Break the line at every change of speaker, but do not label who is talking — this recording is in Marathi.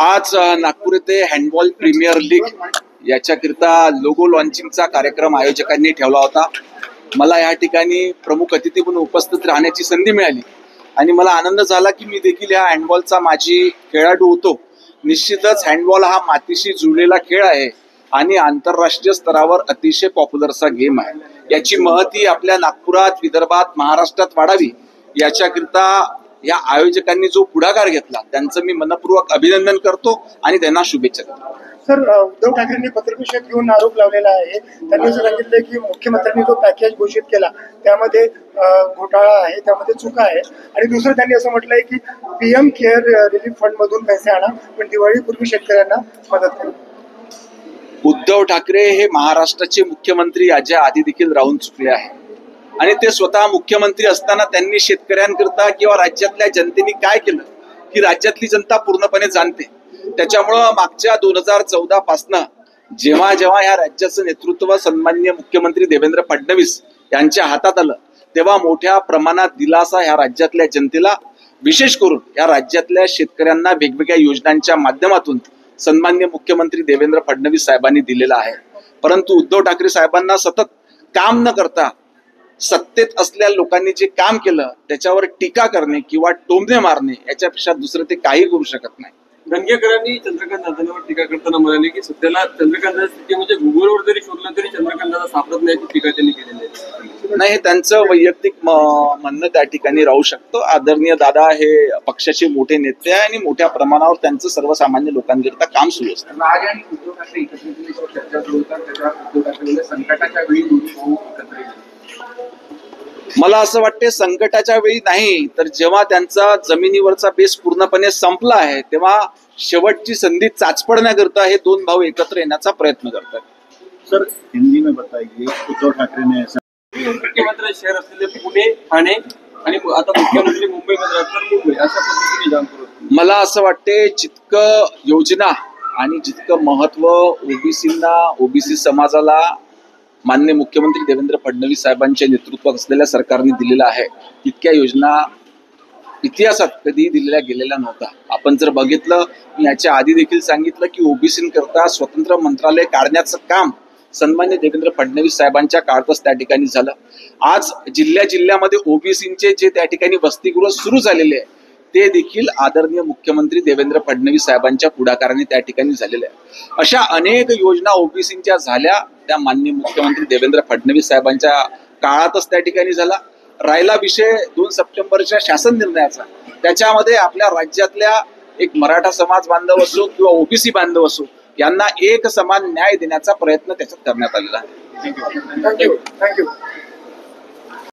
आज नागपूर येथे हँडबॉल प्रीमियर लीग याच्याकरिता लोगो लॉन्चिंगचा कार्यक्रम आयोजकांनी ठेवला होता. मला या ठिकाणी प्रमुख अतिथी म्हणून उपस्थित राहण्याची संधी मिळाली आणि मला आनंद झाला की मी देखील या हँडबॉलचा माजी खेळाडू होतो. निश्चितच हँडबॉल हा मातीशी जुळलेला खेळ आहे आणि आंतरराष्ट्रीय स्तरावर अतिशय पॉप्युलरचा गेम आहे. याची महती आपल्या नागपुरात, विदर्भात, महाराष्ट्रात वाढावी याच्याकरिता या आयोजकांनी जो पुढाकार घेतला त्यांचं मी मनपूर्वक अभिनंदन करतो आणि त्यांना शुभेच्छा देतो.
सर, उद्धव ठाकरेंनी पत्रपरिषद घेऊन आरोप लावलेला आहे. त्यांनी असं सांगितलं की मुख्यमंत्र्यांनी जो पॅकेज घोषित केला त्यामध्ये घोटाळा आहे, त्यामध्ये चुका आहे. आणि दुसरं त्यांनी असं म्हटलंय की पीएम केअर रिलीफ फंड मधून पैसे आणा पण दिवाळीपूर्वी शेतकऱ्यांना मदत करा.
उद्धव ठाकरे हे महाराष्ट्राचे मुख्यमंत्री याच्या आधी देखील राहून चुकले आहे आणि ते स्वतः मुख्यमंत्री असताना त्यांनी शेतकऱ्यांकरता किंवा राज्यातल्या जनतेने काय केलं ही राज्यातली जनता पूर्णपणे जाणते. त्याच्यामुळं मागच्या 2014 पासनं जेव्हा जेव्हा या राज्याचं नेतृत्व सन्माननीय मुख्यमंत्री देवेंद्र फडणवीस यांच्या हातात आलं तेव्हा मोठ्या प्रमाणात दिलासा ह्या राज्यातल्या जनतेला, विशेष करून या राज्यातल्या शेतकऱ्यांना वेगवेगळ्या योजनांच्या माध्यमातून सन्माननीय मुख्यमंत्री देवेंद्र फडणवीस साहेबांनी दिलेला आहे. परंतु उद्धव ठाकरे साहेबांना सतत काम न करता सत्तेत असलेल्या लोकांनी जे काम केलं त्याच्यावर टीका करणे किंवा टोमणे मारणे याच्यापेक्षा दुसरं ते काही करू शकत नाही.
धनगेकरांनी चंद्रकांत दादांवर टीका करताना म्हणाले की सध्याला चंद्रकांत स्थिती म्हणजे गुगलवर जरी शोधलं तरी चंद्रकांत दादा सापडत नाही, टीका त्यांनी केलेली आहे.
नाही, हे त्यांचं वैयक्तिक म्हणणं त्या ठिकाणी राहू शकतं. आदरणीय दादा हे पक्षाचे मोठे नेते आहे आणि मोठ्या प्रमाणावर त्यांचं सर्वसामान्य लोकांकरिता काम सुरू असतं.
राज आणि उद्धव ठाकरे एकत्रित चर्चा सुरू होतात, त्याच्यावर उद्धव ठाकरे संकटाच्या वेळी एकत्र येतात.
मला असं वाटते संकटाच्या वेळी नाही तर जेव्हा त्यांचा जमिनीवरचा बेस पूर्णपणे संपला आहे तेव्हा शेवटची संधी चाचपडण्याकरता हे दोन भाऊ एकत्र येण्याचा प्रयत्न करतात.
सर, हिंदी में बताइए, उद्धव ठाकरे ने ऐसा
मुख्यमंत्री शहर असलेले पुणे, ठाणे आणि आता मुख्यमंत्री मुंबईमध्ये राहतात, मुंबई अशा पद्धतीने जाम करतो.
मला असं वाटते जितकं योजना आणि जितकं महत्व ओबीसींना, ओबीसी समाजाला माननीय मुख्यमंत्री देवेंद्र फडणवीस साहेबांच्या नेतृत्वात असलेल्या सरकारने दिलेला आहे तितक्या योजना इतिहासात कधीही दिलेल्या गेलेल्या नव्हत्या. आपण जर बघितलं, मी याच्या आधी देखील सांगितलं की ओबीसींकरता स्वतंत्र मंत्रालय काढण्याचं काम सन्मान्य देवेंद्र फडणवीस साहेबांच्या काळातच त्या ठिकाणी झालं. आज जिल्ह्यामध्ये ओबीसींचे जे त्या ठिकाणी वसतिगृह सुरू झालेले आहे ते देखील आदरणीय मुख्यमंत्री देवेंद्र फडणवीस साहेबांच्या पुढाकाराने त्या ठिकाणी झालेल्या आहे. अशा अनेक योजना ओबीसींच्या झाल्या त्या माननीय मुख्यमंत्री देवेंद्र फडणवीस साहेबांच्या काळातच त्या ठिकाणी झाला. राहिला विषय 2 सप्टेंबरच्या शासन निर्णयाचा, त्याच्यामध्ये आपल्या राज्यातल्या एक मराठा समाज बांधव असो किंवा ओबीसी बांधव असो यांना एक समान न्याय देण्याचा प्रयत्न त्याच्यात करण्यात आलेला आहे.
थँक्यू.